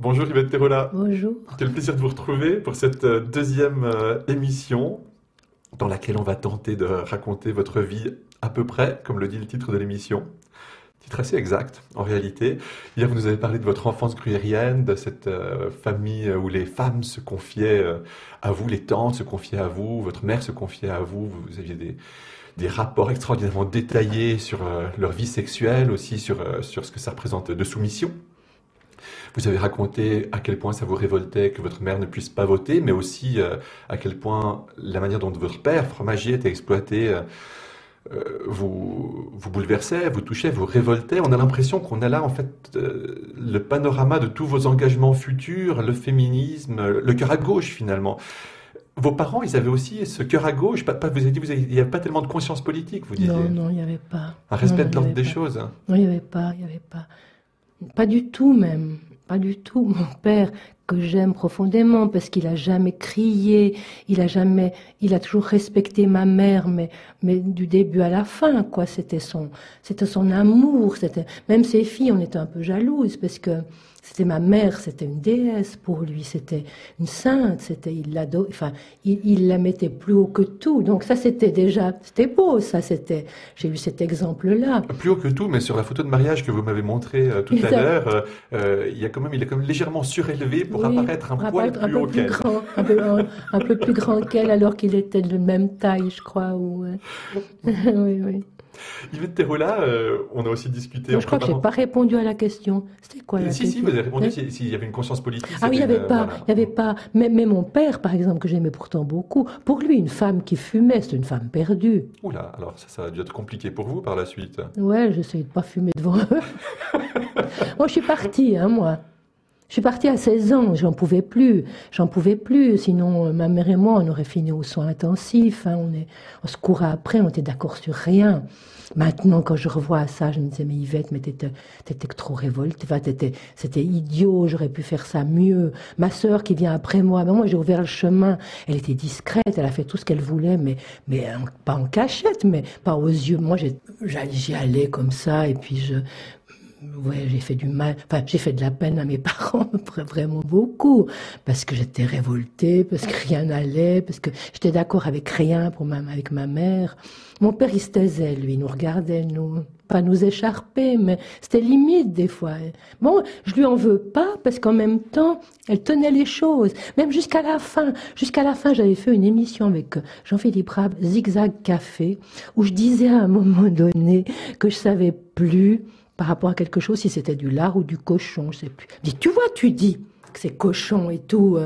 Bonjour Yvette Terola, Bonjour. quel plaisir de vous retrouver pour cette deuxième émission dans laquelle on va tenter de raconter votre vie à peu près, comme le dit le titre de l'émission. Titre assez exact en réalité. Hier vous nous avez parlé de votre enfance gruyérienne, de cette famille où les femmes se confiaient à vous, les tantes se confiaient à vous, votre mère se confiait à vous, vous aviez des rapports extraordinairement détaillés sur leur vie sexuelle, aussi sur ce que ça représente de soumission. Vous avez raconté à quel point ça vous révoltait que votre mère ne puisse pas voter, mais aussi à quel point la manière dont votre père, fromager, était exploité, vous bouleversait, vous touchait, vous révoltait. On a l'impression qu'on a là, en fait, le panorama de tous vos engagements futurs, le féminisme, le cœur à gauche, finalement. Vos parents, ils avaient aussi ce cœur à gauche. Vous avez dit, il n'y avait pas tellement de conscience politique, vous disiez. Non, non, il n'y avait pas. Un respect Non, de non, l'ordre il y des avait pas. choses. Hein. Non, il n'y avait pas, il n'y avait pas. Pas du tout même. Pas du tout. Mon père, que j'aime profondément, parce qu'il a jamais crié, il a toujours respecté ma mère, mais du début à la fin, quoi. C'était son amour. Même ses filles, on était un peu jalouses, parce que c'était ma mère, c'était une déesse pour lui, c'était une sainte, il la mettait plus haut que tout. Donc ça, c'était beau, ça, j'ai eu cet exemple-là. Plus haut que tout, mais sur la photo de mariage que vous m'avez montrée tout à l'heure, il est quand même légèrement surélevé pour apparaître un poil plus haut qu'elle. Un peu plus grand qu'elle, alors qu'il était de même taille, je crois. Oui, oui. Yvette Terola, on a aussi discuté Je crois que je n'ai pas répondu à la question. C'était quoi la question? Si, vous avez répondu s'il y avait une conscience politique. Ah oui, il n'y avait pas. Mais mon père, par exemple, que j'aimais pourtant beaucoup, pour lui, une femme qui fumait, c'est une femme perdue. Oula, alors ça a dû être compliqué pour vous par la suite. Ouais, j'essayais de ne pas fumer devant eux. Moi, je suis partie, moi. Je suis partie à 16 ans, j'en pouvais plus. Sinon, ma mère et moi, on aurait fini aux soins intensifs. On se courait après, on était d'accord sur rien. Maintenant, quand je revois ça, je me disais, mais Yvette, mais t'étais trop révoltée. C'était idiot, j'aurais pu faire ça mieux. Ma sœur qui vient après moi, moi j'ai ouvert le chemin. Elle était discrète, elle a fait tout ce qu'elle voulait, mais pas en cachette, mais pas aux yeux. Moi, j'y allais comme ça, et puis j'ai fait du mal, j'ai fait de la peine à mes parents, vraiment beaucoup, parce que j'étais révoltée, parce que rien n'allait, parce que j'étais d'accord avec rien avec ma mère. Mon père, il se taisait, lui, il nous regardait, pas nous écharper, mais c'était limite des fois. Bon, je lui en veux pas, parce qu'en même temps, elle tenait les choses, même jusqu'à la fin. Jusqu'à la fin, j'avais fait une émission avec Jean-Philippe Rabe, Zigzag Café, où je disais à un moment donné que je savais plus par rapport à quelque chose, si c'était du lard ou du cochon, je sais plus. Je dis, tu vois, tu dis que c'est cochon et tout.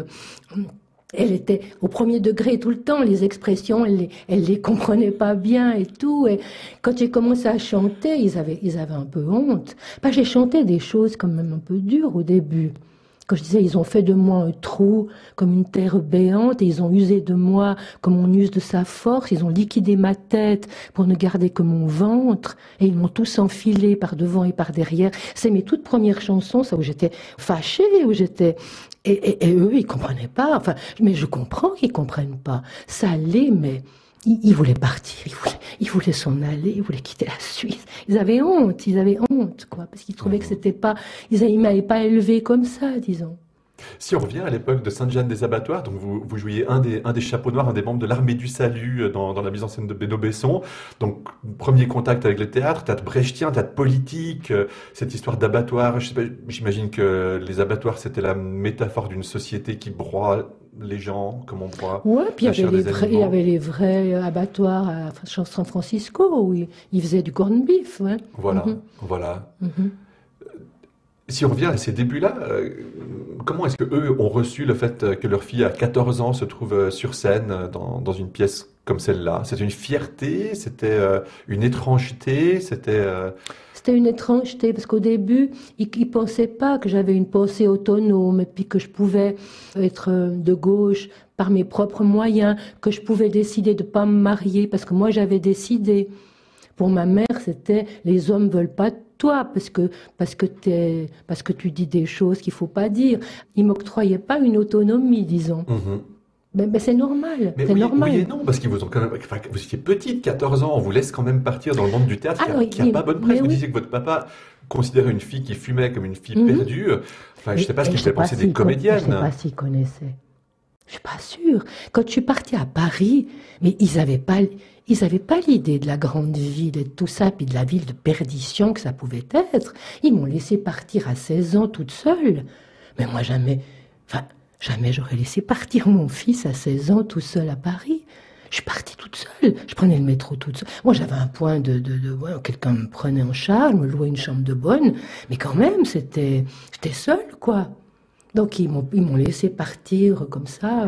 Elle était au premier degré tout le temps, les expressions, elle les comprenait pas bien et tout. Et quand j'ai commencé à chanter, ils avaient un peu honte. J'ai chanté des choses quand même un peu dures au début. Quand je disais, ils ont fait de moi un trou comme une terre béante, et ils ont usé de moi comme on use de sa force, ils ont liquidé ma tête pour ne garder que mon ventre, et ils m'ont tous enfilé par devant et par derrière. C'est mes toutes premières chansons, ça, où j'étais fâchée, où j'étais... Et eux, ils comprenaient pas, mais je comprends qu'ils comprennent pas. Ça allait, mais... Ils voulaient partir, ils voulaient s'en aller, ils voulaient quitter la Suisse. Ils avaient honte, quoi, parce qu'ils trouvaient que c'était pas, ils m'avaient pas élevé comme ça, disons. Si on revient à l'époque de Sainte-Jeanne des Abattoirs, donc vous jouiez un des chapeaux noirs, un des membres de l'armée du salut dans la mise en scène de Beno Besson. Donc, premier contact avec le théâtre brechtien, théâtre politique, cette histoire d'abattoir. Je sais pas, j'imagine que les abattoirs, c'était la métaphore d'une société qui broie les gens, comme on broie. Ouais, puis la chair des il animaux. y avait les vrais abattoirs à San Francisco, où ils faisaient du corned beef, ouais. Voilà, voilà. Si on revient à ces débuts-là, comment est-ce qu'eux ont reçu le fait que leur fille à 14 ans se trouve sur scène dans une pièce comme celle-là? C'était une fierté, c'était une étrangeté, C'était une étrangeté, parce qu'au début, ils ne pensaient pas que j'avais une pensée autonome, et puis que je pouvais être de gauche par mes propres moyens, que je pouvais décider de ne pas me marier, parce que moi j'avais décidé. Pour ma mère, c'était les hommes veulent pas de toi parce que tu dis des choses qu'il faut pas dire. Ils m'octroyaient pas une autonomie, disons. Mais c'est normal, Mais c'est oui, normal. oui et non, parce qu'ils vous ont quand même. Enfin, vous étiez petite, 14 ans, on vous laisse quand même partir dans le monde du théâtre Alors, qui a pas bonne presse. mais Vous oui. disiez que votre papa considérait une fille qui fumait comme une fille Mhm. perdue. Enfin, je Mais, sais pas ce et qui je me sais fait pas penser des je sais comédiennes. pas s'ils connaissaient. Je suis pas sûre. Quand je suis partie à Paris, mais ils avaient pas l'idée de la grande ville et de tout ça, puis de la ville de perdition que ça pouvait être. Ils m'ont laissé partir à 16 ans toute seule. Mais moi, jamais, enfin, jamais j'aurais laissé partir mon fils à 16 ans tout seul à Paris. Je suis partie toute seule. Je prenais le métro toute seule. Moi, j'avais un point ouais, quelqu'un me prenait en charge, me louait une chambre de bonne. Mais quand même, j'étais seule, quoi. Donc ils m'ont laissé partir comme ça.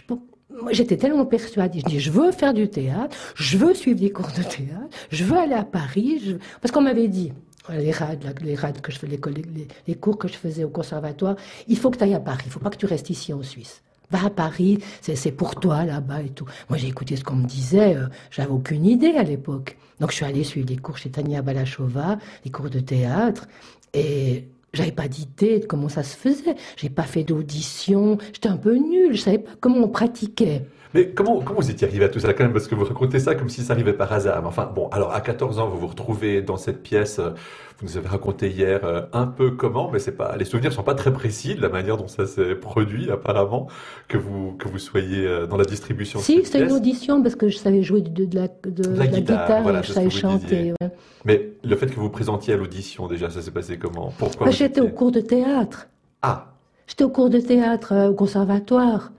Moi, j'étais tellement persuadée. Je dis, je veux faire du théâtre, je veux suivre des cours de théâtre, je veux aller à Paris. Parce qu'on m'avait dit, les rades que je fais, les cours que je faisais au conservatoire, il faut que tu ailles à Paris, il ne faut pas que tu restes ici en Suisse. Va à Paris, c'est pour toi là-bas et tout. Moi, j'ai écouté ce qu'on me disait, j'avais aucune idée à l'époque. Donc, je suis allée suivre des cours chez Tania Balachova, des cours de théâtre, et j'avais pas d'idée de comment ça se faisait. J'ai pas fait d'audition, j'étais un peu nulle, je savais pas comment on pratiquait. Mais comment vous étiez arrivé à tout ça quand même? Parce que vous racontez ça comme si ça arrivait par hasard. Mais enfin, bon, alors à 14 ans, vous vous retrouvez dans cette pièce. Vous nous avez raconté hier un peu comment, mais c'est pas, les souvenirs sont pas très précis de la manière dont ça s'est produit apparemment, que vous soyez dans la distribution de Si, cette c'était une pièce. audition parce que je savais jouer De de la la guitare, guitare voilà, et je c'est ce que savais vous disiez. chanter. Ouais. Mais le fait que vous vous présentiez à l'audition, déjà, ça s'est passé comment? Pourquoi Bah, vous j'étais au étiez... cours de théâtre. Ah, J'étais au cours de théâtre au conservatoire.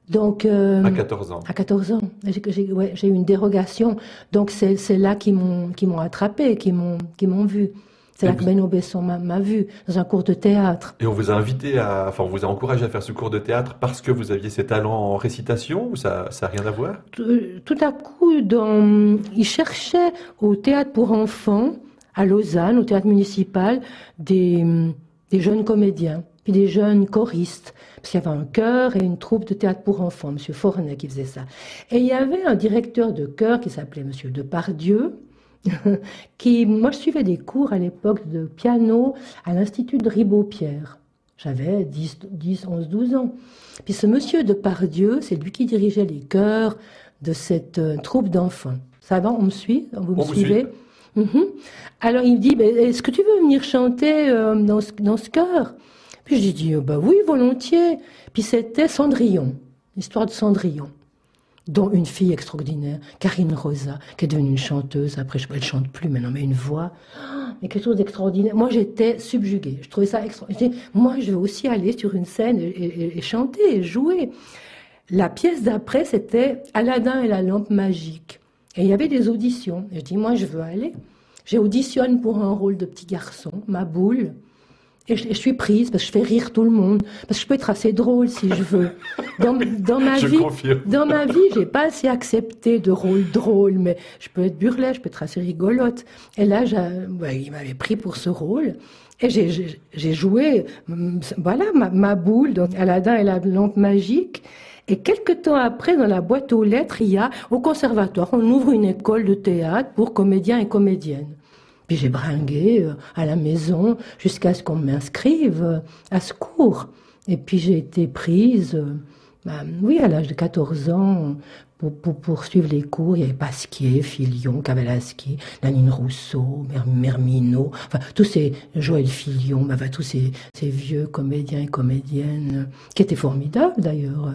Donc, à 14 ans. à 14 ans, ouais, j'ai eu une dérogation. Donc, c'est là qu'ils m'ont attrapé, qu'ils m'ont vu. C'est Et là vous, que Benoît Besson m'a vu, dans un cours de théâtre. et on vous a invité à, enfin, on vous a encouragé à faire ce cours de théâtre parce que vous aviez ces talents en récitation ou ça a rien à voir? Tout à coup, ils cherchaient au théâtre pour enfants, à Lausanne, au théâtre municipal, des jeunes comédiens, puis des jeunes choristes. Parce qu'il y avait un chœur et une troupe de théâtre pour enfants, M. Fornet qui faisait ça. Et il y avait un directeur de chœur qui s'appelait M. Depardieu, moi je suivais des cours à l'époque de piano à l'Institut de Ribaud-Pierre. J'avais 10, 11, 12 ans. Puis ce monsieur Depardieu, c'est lui qui dirigeait les chœurs de cette troupe d'enfants. Ça va, on me suit? Vous me On vous suit? suivez? Mhm. Alors il me dit, ben, est-ce que tu veux venir chanter dans ce chœur? Puis j'ai dit, bah oui, volontiers. Puis c'était Cendrillon, l'histoire de Cendrillon, dont une fille extraordinaire, Karine Rosa, qui est devenue une chanteuse. Après, elle chante plus maintenant, mais une voix, mais quelque chose d'extraordinaire. Moi, j'étais subjuguée. Je trouvais ça extraordinaire. Moi, je veux aussi aller sur une scène et chanter et jouer. La pièce d'après, c'était Aladdin et la lampe magique. Et il y avait des auditions. Et je dis, moi, je veux aller. J'ai auditionné pour un rôle de petit garçon, ma boule. Et je suis prise parce que je fais rire tout le monde, parce que je peux être assez drôle si je veux. Dans ma Je vie, confirme. dans ma vie, j'ai pas assez accepté de rôle drôle, mais je peux être burlesque, je peux être assez rigolote. Et là, il m'avait pris pour ce rôle. Et j'ai joué, voilà, ma boule, donc Aladdin et la lampe magique. Et quelque temps après, dans la boîte aux lettres, il y a, au conservatoire, on ouvre une école de théâtre pour comédiens et comédiennes. Puis j'ai bringué à la maison jusqu'à ce qu'on m'inscrive à ce cours. Et puis j'ai été prise, oui, à l'âge de 14 ans, pour poursuivre les cours. Il y avait Pasquier, Filion, Cavalaski, Nanine Rousseau, Merminot, enfin tous ces Joël Filion, enfin tous ces vieux comédiens et comédiennes qui étaient formidables d'ailleurs.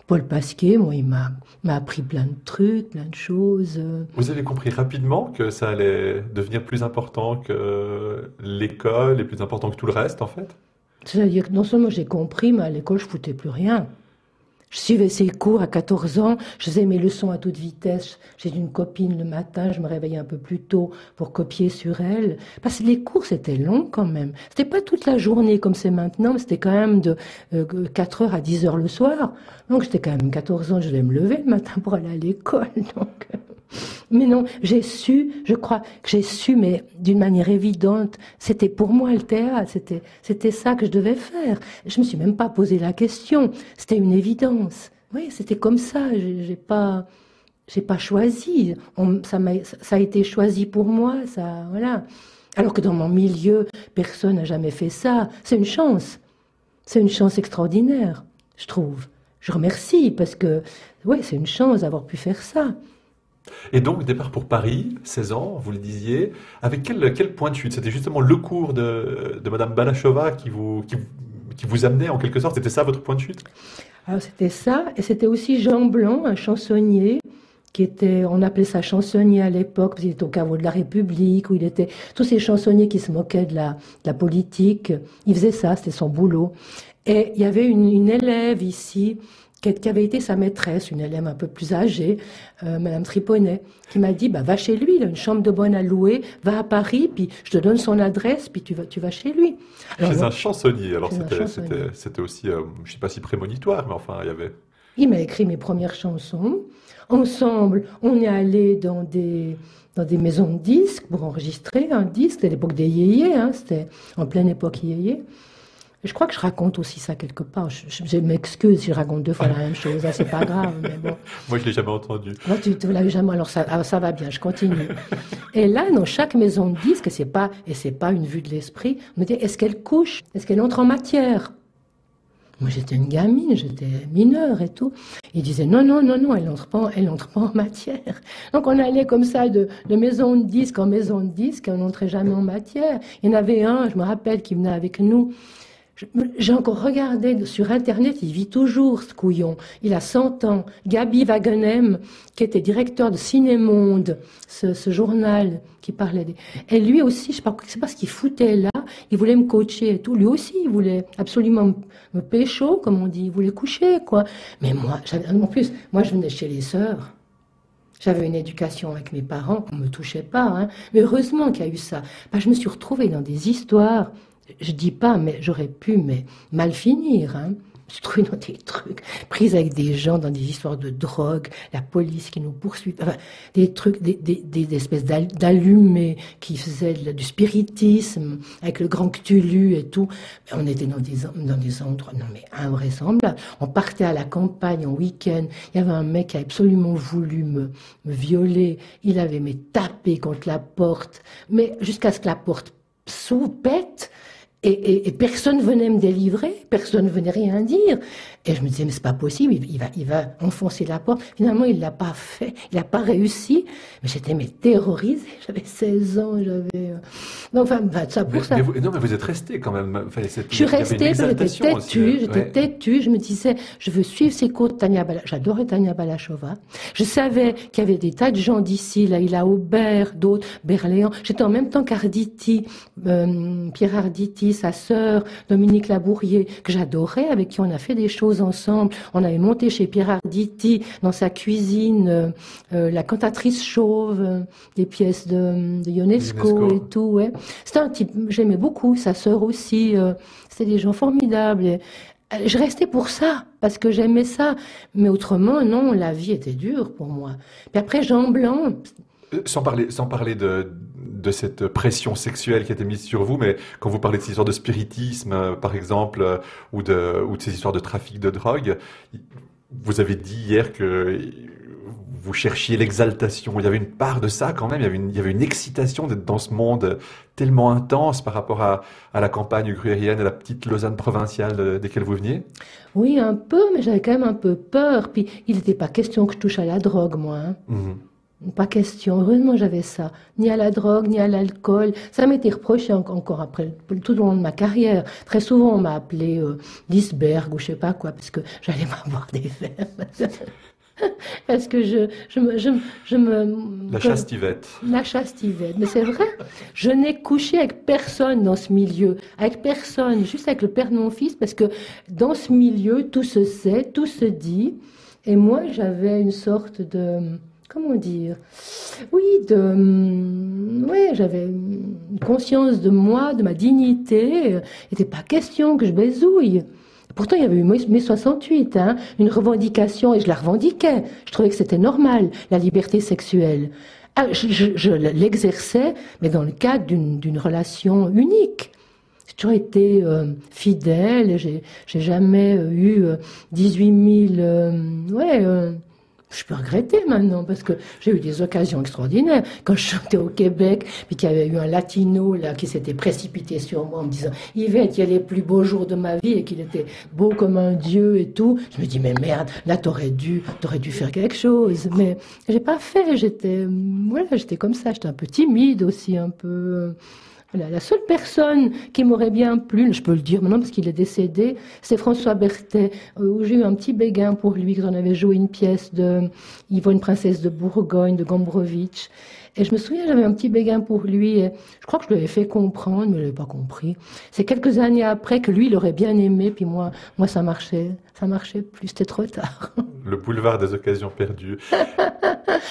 Paul Pasquier, moi, il m'a appris plein de trucs, plein de choses. Vous avez compris rapidement que ça allait devenir plus important que l'école et plus important que tout le reste, en fait? C'est-à-dire que non seulement j'ai compris, mais à l'école, je foutais plus rien. Je suivais ses cours à 14 ans, je faisais mes leçons à toute vitesse. J'ai une copine le matin, je me réveillais un peu plus tôt pour copier sur elle. Parce que les cours, c'était long quand même. C'était pas toute la journée comme c'est maintenant, mais c'était quand même de 4 heures à 10 heures le soir. Donc j'étais quand même 14 ans, je devais me lever le matin pour aller à l'école. Donc... Mais non, je crois que j'ai su, mais d'une manière évidente, c'était pour moi le théâtre, c'était ça que je devais faire. Je me suis même pas posé la question, c'était une évidence. Oui, c'était comme ça, j'ai pas choisi. Ça a été choisi pour moi, ça, voilà. Alors que dans mon milieu, personne n'a jamais fait ça. C'est une chance extraordinaire, je trouve. je remercie parce que, ouais, c'est une chance d'avoir pu faire ça. Et donc, départ pour Paris, 16 ans, vous le disiez, avec quel point de chute? C'était justement le cours de Madame Balachova qui vous amenait en quelque sorte, c'était ça votre point de chute? Alors c'était ça, et c'était aussi Jean Blanc, un chansonnier, qui était, on appelait ça chansonnier à l'époque, parce qu'il était au caveau de la République, où il était, tous ces chansonniers qui se moquaient de la politique, il faisait ça, c'était son boulot. Et il y avait une élève ici, qui avait été sa maîtresse, une élève un peu plus âgée, Madame Triponnet, qui m'a dit, bah, va chez lui, il a une chambre de bonne à louer, va à Paris, puis je te donne son adresse, puis tu vas chez lui. Alors, Chez moi, un chansonnier, alors chez un chansonnier. c'était aussi, je ne sais pas si prémonitoire, mais enfin, il y avait... Il m'a écrit mes premières chansons. Ensemble, on est allé dans des maisons de disques pour enregistrer un disque. C'était l'époque des yéyés, hein, c'était en pleine époque yéyé. Et je crois que je raconte aussi ça quelque part. Je m'excuse si je raconte deux fois la même chose, hein, c'est pas grave, mais bon. Moi, je ne l'ai jamais entendu. Là, tu l'as eu jamais, alors ça va bien, je continue. Et là, dans chaque maison de disques, et c'est pas une vue de l'esprit, on me dit, est-ce qu'elle couche? Est-ce qu'elle entre en matière? Moi, j'étais une gamine, j'étais mineure et tout. Il disait non, elle entre pas en matière. Donc, on allait comme ça de maison de disque en maison de disque et on n'entrait jamais en matière. Il y en avait un, je me rappelle, qui venait avec nous. J'ai encore regardé sur Internet, il vit toujours, ce couillon. Il a 100 ans. Gaby Wagenem, qui était directeur de Ciné-Monde, ce journal qui parlait des... Et lui aussi, je sais pas ce qu'il foutait là, il voulait me coacher et tout. Lui aussi, il voulait absolument me pécho, comme on dit, il voulait coucher, quoi. Mais moi, en plus, moi, je venais chez les sœurs. J'avais une éducation avec mes parents, on me touchait pas, hein. Mais heureusement qu'il y a eu ça. Bah, je me suis retrouvée dans des histoires. Je dis pas, mais j'aurais pu mal finir. Hein. Je suis trouvée dans des trucs, prise avec des gens, dans des histoires de drogue, la police qui nous poursuit, enfin, des trucs, des espèces d'allumés qui faisaient du spiritisme, avec le grand Cthulhu et tout. On était dans des endroits, non mais invraisemblables. On partait à la campagne en week-end. Il y avait un mec qui a absolument voulu me violer. Il avait tapé contre la porte, mais jusqu'à ce que la porte pète. Et personne venait me délivrer, personne venait rien dire. Et je me disais, mais c'est pas possible, il va enfoncer la porte. Finalement, il l'a pas fait, il a pas réussi. Mais j'étais terrorisée, j'avais 16 ans, Non, enfin, ça pour ça. Non, mais vous êtes resté quand même. Enfin, je suis restée, j'étais têtue, je me disais, je veux suivre ces cours de Tania Balachova. J'adorais Tania Balachova. Je savais qu'il y avait des tas de gens d'ici, là, il a Aubert, d'autres, Berléand. J'étais en même temps qu'Arditi, Pierre Arditi, sa sœur, Dominique Labourier, que j'adorais, avec qui on a fait des choses ensemble. On avait monté chez Pierre Arditi, dans sa cuisine, la cantatrice chauve, des pièces de Ionesco et tout, ouais. C'était un type, j'aimais beaucoup, sa sœur aussi, c'était des gens formidables. Et, je restais pour ça, parce que j'aimais ça. Mais autrement, non, la vie était dure pour moi. Puis après, Jean Blanc... Sans parler de cette pression sexuelle qui a été mise sur vous, mais quand vous parlez de ces histoires de spiritisme, par exemple, ou de ces histoires de trafic de drogue, vous avez dit hier que vous cherchiez l'exaltation. Il y avait une part de ça quand même, il y avait une excitation d'être dans ce monde tellement intense par rapport à la campagne gruyérienne, à la petite Lausanne provinciale desquelles vous veniez. Oui, un peu, mais j'avais quand même un peu peur. Puis il n'était pas question que je touche à la drogue, moi. Hein. Pas question. Heureusement, j'avais ça. Ni à la drogue, ni à l'alcool. Ça m'était reproché encore après, tout au long de ma carrière. Très souvent, on m'a appelé l'iceberg ou je sais pas quoi, parce que j'allais m'avoir des verres. Parce que je me... La chasse-tivette. La chasse-tivette. Mais c'est vrai, je n'ai couché avec personne dans ce milieu. Avec personne, juste avec le père de mon fils, parce que dans ce milieu, tout se sait, tout se dit. Et moi, j'avais une sorte de... Comment dire? Oui, j'avais une conscience de moi, de ma dignité. Il n'était pas question que je baisouille. Pourtant, il y avait eu mai 68, hein, une revendication, et je la revendiquais. Je trouvais que c'était normal, la liberté sexuelle. Ah, je l'exerçais, mais dans le cadre d'une relation unique. J'ai toujours été fidèle, j'ai jamais eu 18 000... Je peux regretter maintenant parce que j'ai eu des occasions extraordinaires. Quand je chantais au Québec, puis qu'il y avait eu un latino là qui s'était précipité sur moi en me disant Yvette, il y a les plus beaux jours de ma vie et qu'il était beau comme un dieu et tout. Je me dis mais merde, là t'aurais dû faire quelque chose. Mais j'ai pas fait. J'étais comme ça. J'étais un peu timide aussi, un peu. Voilà, la seule personne qui m'aurait bien plu, je peux le dire maintenant parce qu'il est décédé, c'est François Berthet, où j'ai eu un petit béguin pour lui, quand on avait joué une pièce de Yvonne, princesse de Bourgogne, de Gombrowicz. Et je me souviens, j'avais un petit béguin pour lui, et je crois que je lui avais fait comprendre, mais il n'avait pas compris. C'est quelques années après que lui, il aurait bien aimé, puis moi ça marchait plus, c'était trop tard. Le boulevard des occasions perdues.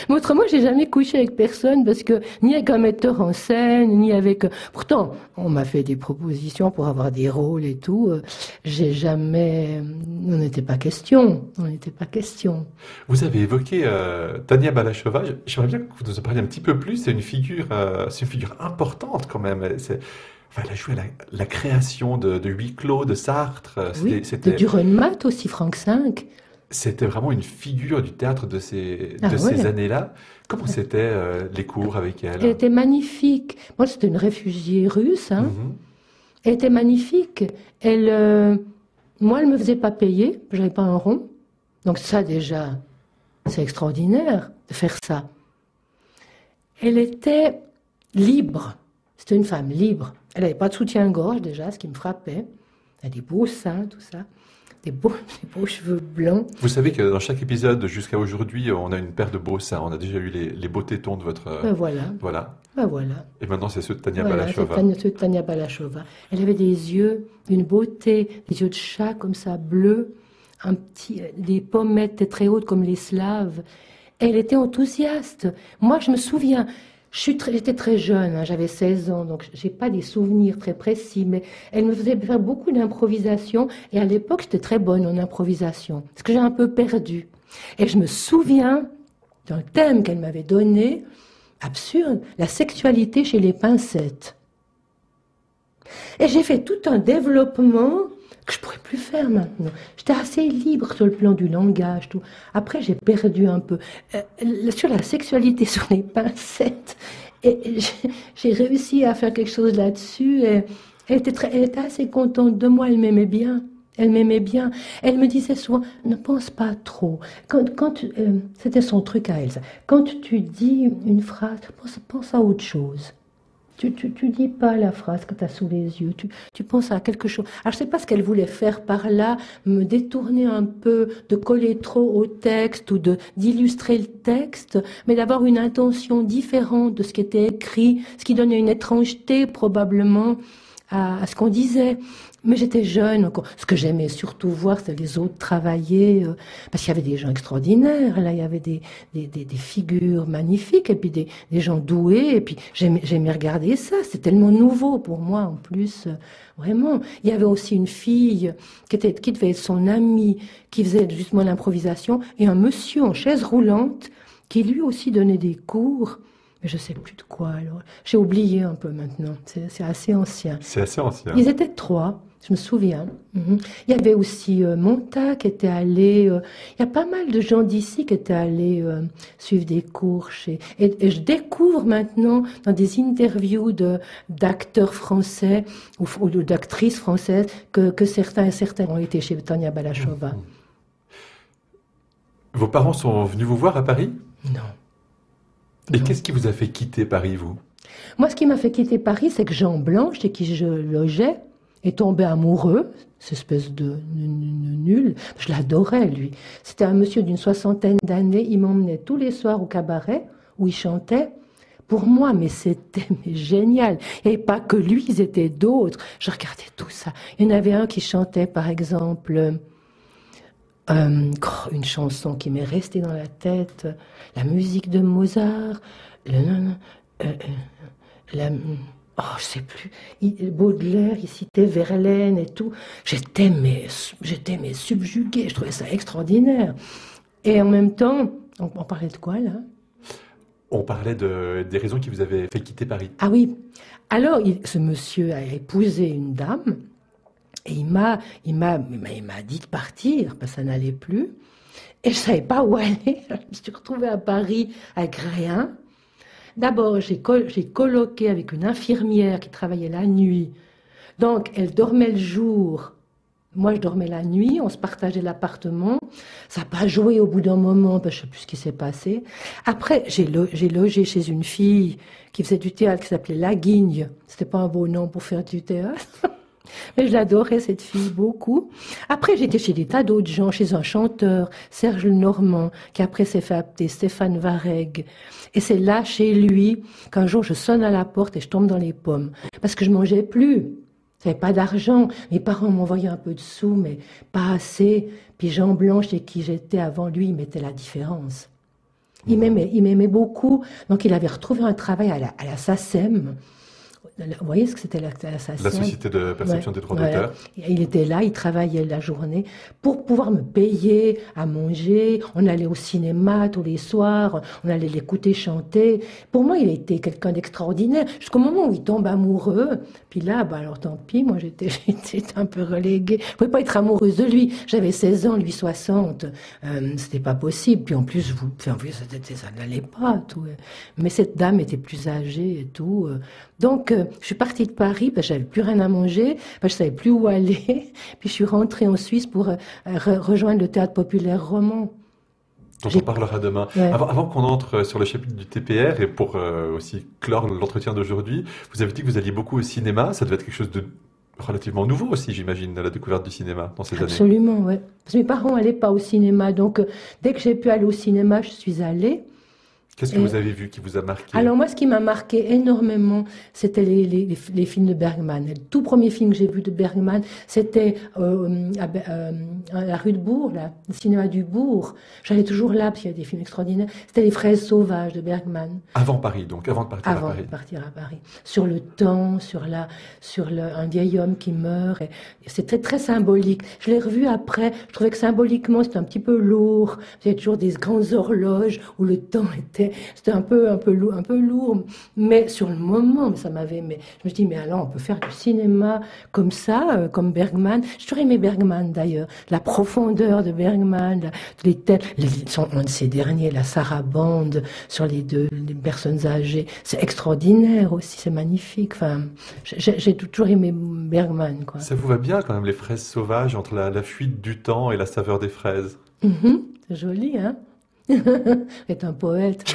Mais autrement, j'ai jamais couché avec personne parce que ni avec un metteur en scène, ni avec. Pourtant, on m'a fait des propositions pour avoir des rôles et tout. J'ai jamais. On n'était pas question. On n'était pas question. Vous avez évoqué Tania Balachova. J'aimerais bien que vous nous en parliez un petit peu plus. C'est une figure importante quand même. Enfin, elle a joué à la création de Huis clos de Sartre. Oui, de Dürrenmatt aussi, Franck V. C'était vraiment une figure du théâtre de ces ouais. années-là. Comment c'était les cours avec elle? Elle était magnifique. Moi, c'était une réfugiée russe. Hein. Elle était magnifique. Moi, elle me faisait pas payer. J'avais pas un rond. Donc ça, déjà, c'est extraordinaire de faire ça. Elle était libre. C'était une femme libre. Elle n'avait pas de soutien-gorge, déjà, ce qui me frappait. Elle a des beaux seins, tout ça. Des beaux cheveux blancs. Vous savez que dans chaque épisode, jusqu'à aujourd'hui, on a une paire de beaux seins. On a déjà eu les beaux tétons de votre... Voilà. Voilà. Et maintenant, c'est ceux de Tania Balachova. C'est ceux de Tania Balachova. Elle avait des yeux d'une beauté, des yeux de chat comme ça, bleus, des pommettes très hautes comme les Slaves. Elle était enthousiaste. Moi, je me souviens... J'étais très jeune, hein, j'avais 16 ans, donc j'ai pas des souvenirs très précis, mais elle me faisait faire beaucoup d'improvisation, et à l'époque, j'étais très bonne en improvisation, ce que j'ai un peu perdu. Et je me souviens d'un thème qu'elle m'avait donné, absurde, la sexualité chez les pincettes. Et j'ai fait tout un développement que je pourrais plus faire maintenant. J'étais assez libre sur le plan du langage, tout. Après, j'ai perdu un peu. Sur la sexualité, sur les pincettes, et j'ai réussi à faire quelque chose là-dessus. Et elle était assez contente de moi, elle m'aimait bien. Elle m'aimait bien. Elle me disait souvent, ne pense pas trop. C'était son truc à elle. Ça. Quand tu dis une phrase, pense à autre chose. Tu dis pas la phrase que tu as sous les yeux, tu penses à quelque chose. Alors je sais pas ce qu'elle voulait faire par là, me détourner un peu, de coller trop au texte ou d'illustrer le texte, mais d'avoir une intention différente de ce qui était écrit, ce qui donnait une étrangeté probablement à ce qu'on disait. Mais j'étais jeune encore. Ce que j'aimais surtout voir, c'était les autres travailler, parce qu'il y avait des gens extraordinaires. Là, il y avait des figures magnifiques, et puis des gens doués. Et puis j'aimais regarder ça. C'était tellement nouveau pour moi, en plus. Vraiment. Il y avait aussi une fille qui devait être son amie, qui faisait justement l'improvisation, et un monsieur en chaise roulante qui lui aussi donnait des cours. Mais je ne sais plus de quoi, alors. J'ai oublié un peu maintenant. C'est assez ancien. C'est assez ancien. Ils étaient 3, je me souviens. Il y avait aussi Monta qui était allé... il y a pas mal de gens d'ici qui étaient allés suivre des cours chez... Et je découvre maintenant, dans des interviews d'acteurs français ou d'actrices françaises, que certains ont été chez Tania Balachova. Vos parents sont venus vous voir à Paris ? Non. Et qu'est-ce qui vous a fait quitter Paris, vous ? Moi, ce qui m'a fait quitter Paris, c'est que Jean Blanc, chez qui je logeais, est tombé amoureux, cette espèce de nul. Je l'adorais, lui. C'était un monsieur d'une 60aine d'années. Il m'emmenait tous les soirs au cabaret, où il chantait. Pour moi, mais c'était génial. Il n'y avait pas que lui, ils étaient d'autres. Je regardais tout ça. Il y en avait un qui chantait, par exemple... une chanson qui m'est restée dans la tête, la musique de Mozart, je sais plus, Baudelaire, il citait Verlaine et tout. J'étais subjuguée, je trouvais ça extraordinaire. Et en même temps, on parlait de quoi là ? On parlait des raisons qui vous avaient fait quitter Paris. Ah oui, alors ce monsieur a épousé une dame. Et il m'a dit de partir, parce que ça n'allait plus. Et je ne savais pas où aller. Je me suis retrouvée à Paris avec rien. D'abord, j'ai coloqué avec une infirmière qui travaillait la nuit. Donc, elle dormait le jour. Moi, je dormais la nuit. On se partageait l'appartement. Ça n'a pas joué au bout d'un moment, parce que je ne sais plus ce qui s'est passé. Après, j'ai logé chez une fille qui faisait du théâtre, qui s'appelait Laguigne. C'était pas un beau nom pour faire du théâtre. Mais je l'adorais, cette fille, beaucoup. Après, j'étais chez des tas d'autres gens, chez un chanteur, Serge Lenormand, qui après s'est fait appeler Stéphane Varègue. Et c'est là, chez lui, qu'un jour je sonne à la porte et je tombe dans les pommes. Parce que je mangeais plus. J'avais pas d'argent. Mes parents m'envoyaient un peu de sous, mais pas assez. Puis Jean Blanc, chez qui j'étais avant lui, il mettait la différence. Il m'aimait beaucoup. Donc il avait retrouvé un travail à la SACEM. Vous voyez ce que c'était la Société de perception des droits d'auteur. Il était là, il travaillait la journée pour pouvoir me payer à manger. On allait au cinéma tous les soirs, on allait l'écouter chanter. Pour moi, il était quelqu'un d'extraordinaire, jusqu'au moment où il tombe amoureux. Puis là, alors tant pis, moi j'étais un peu reléguée. Je ne pouvais pas être amoureuse de lui. J'avais 16 ans, lui 60. C'était pas possible. Puis en plus, ça n'allait pas. Tout. Mais cette dame était plus âgée et tout. Donc, je suis partie de Paris parce que j'avais plus rien à manger, parce que je savais plus où aller. Puis je suis rentrée en Suisse pour rejoindre le théâtre populaire roman. Dont on parlera demain. Ouais. Avant qu'on entre sur le chapitre du TPR et pour aussi clore l'entretien d'aujourd'hui, vous avez dit que vous alliez beaucoup au cinéma. Ça devait être quelque chose de relativement nouveau aussi, j'imagine, la découverte du cinéma dans ces années. Absolument, oui. Parce que mes parents n'allaient pas au cinéma. Donc, dès que j'ai pu aller au cinéma, je suis allée. Qu'est-ce que vous avez vu qui vous a marqué? Alors moi, ce qui m'a marqué énormément, c'était les films de Bergman. Le tout premier film que j'ai vu de Bergman, c'était à la rue de Bourg, là, le cinéma du Bourg. J'allais toujours là, parce qu'il y a des films extraordinaires. C'était Les Fraises sauvages de Bergman. Avant Paris, donc, avant de partir à Paris. Avant de partir à Paris. Sur le temps, sur un vieil homme qui meurt. Et c'était très symbolique. Je l'ai revu après. Je trouvais que symboliquement, c'était un petit peu lourd. Il y a toujours des grandes horloges où le temps c'était un peu lourd, mais sur le moment, ça m'avait. Mais je me suis dit, mais alors on peut faire du cinéma comme ça, comme Bergman. J'ai toujours aimé Bergman d'ailleurs, la profondeur de Bergman, un de ces derniers, la Sarabande sur les personnes âgées, c'est extraordinaire aussi, c'est magnifique. Enfin, j'ai toujours aimé Bergman, quoi. Ça vous va bien quand même, les fraises sauvages entre la fuite du temps et la saveur des fraises. C'est joli, hein? Est un poète.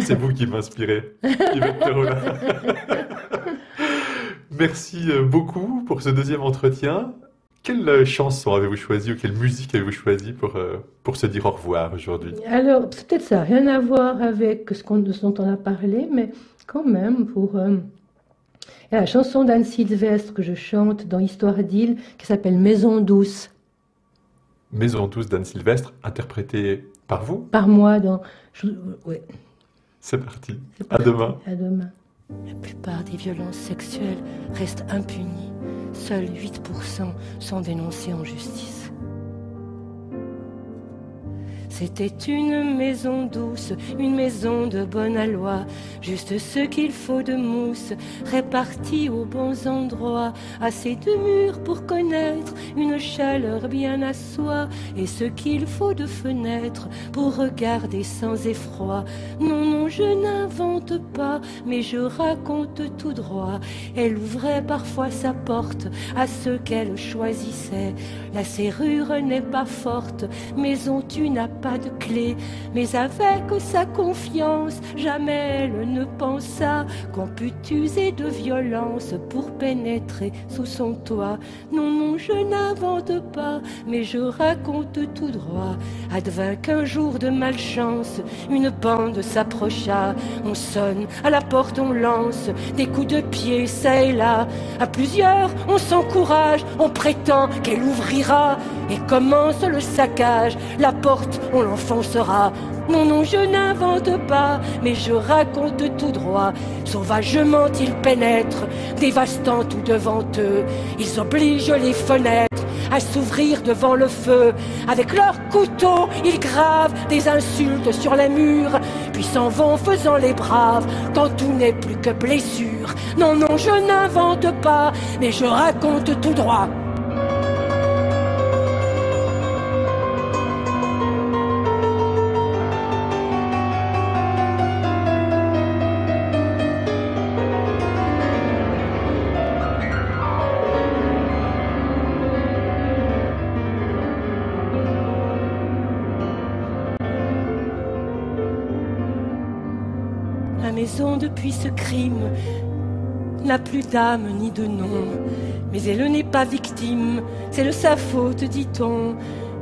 C'est vous qui m'inspirez, Yvette Perola. Merci beaucoup pour ce deuxième entretien. Quelle chanson avez-vous choisi ou quelle musique avez-vous choisi pour se dire au revoir aujourd'hui? Alors, peut-être ça n'a rien à voir avec ce dont on a parlé, mais quand même, pour la chanson d'Anne Sylvestre que je chante dans Histoire d'île, qui s'appelle Maison douce. Maison douce d'Anne Sylvestre, interprétée par vous? Par moi, oui. C'est parti. À demain. À demain. La plupart des violences sexuelles restent impunies. Seuls 8% sont dénoncés en justice. C'était une maison douce, une maison de bonne aloi, juste ce qu'il faut de mousse, répartie aux bons endroits, assez de murs pour connaître une chaleur bien à soi, et ce qu'il faut de fenêtres pour regarder sans effroi. Non, non, je n'invente pas, mais je raconte tout droit. Elle ouvrait parfois sa porte à ceux qu'elle choisissait. La serrure n'est pas forte, maison tu n'as pas de clé, mais avec sa confiance, jamais elle ne pensa qu'on pût user de violence pour pénétrer sous son toit. Non, non, je n'invente pas, mais je raconte tout droit. Advint qu'un jour de malchance, une bande s'approcha. On sonne, à la porte on lance des coups de pied, ça et là. À plusieurs, on s'encourage, on prétend qu'elle ouvrira. Et commence le saccage, la porte, on l'enfoncera. Non, non, je n'invente pas, mais je raconte tout droit. Sauvagement ils pénètrent, dévastant tout devant eux. Ils obligent les fenêtres à s'ouvrir devant le feu. Avec leurs couteaux, ils gravent des insultes sur les murs, puis s'en vont faisant les braves, quand tout n'est plus que blessure. Non, non, je n'invente pas, mais je raconte tout droit. maison depuis ce crime n'a plus d'âme ni de nom. Mais elle n'est pas victime, c'est de sa faute, dit-on.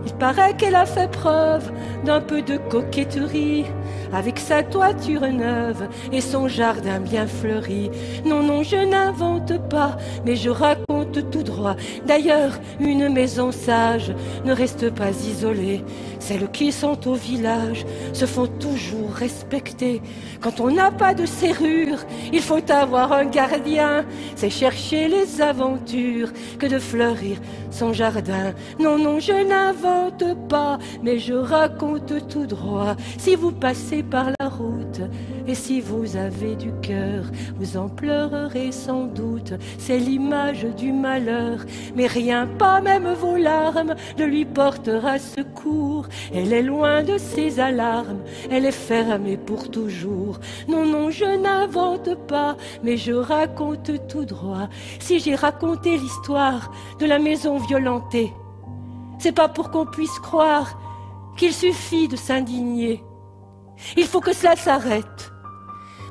Il paraît qu'elle a fait preuve d'un peu de coquetterie avec sa toiture neuve et son jardin bien fleuri. Non, non, je n'invente pas, mais je raconte tout droit. D'ailleurs, une maison sage ne reste pas isolée. Celles qui sont au village se font toujours respecter. Quand on n'a pas de serrure, il faut avoir un gardien. C'est chercher les aventures que de fleurir son jardin. Non, non, je n'invente pas, mais je raconte tout droit. Si vous passez par la route et si vous avez du cœur, vous en pleurerez sans doute. C'est l'image du malheur, mais rien, pas même vos larmes, ne lui portera secours. Elle est loin de ses alarmes, elle est fermée pour toujours. Non, non, je n'invente pas, mais je raconte tout droit. Si j'ai raconté l'histoire de la maison violentée, c'est pas pour qu'on puisse croire qu'il suffit de s'indigner. Il faut que cela s'arrête.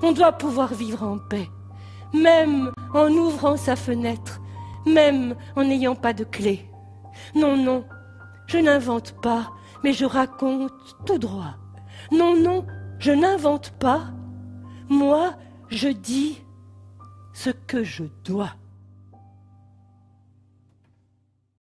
On doit pouvoir vivre en paix, même en ouvrant sa fenêtre, même en n'ayant pas de clé. Non, non, je n'invente pas, mais je raconte tout droit. Non, non, je n'invente pas. Moi, je dis ce que je dois.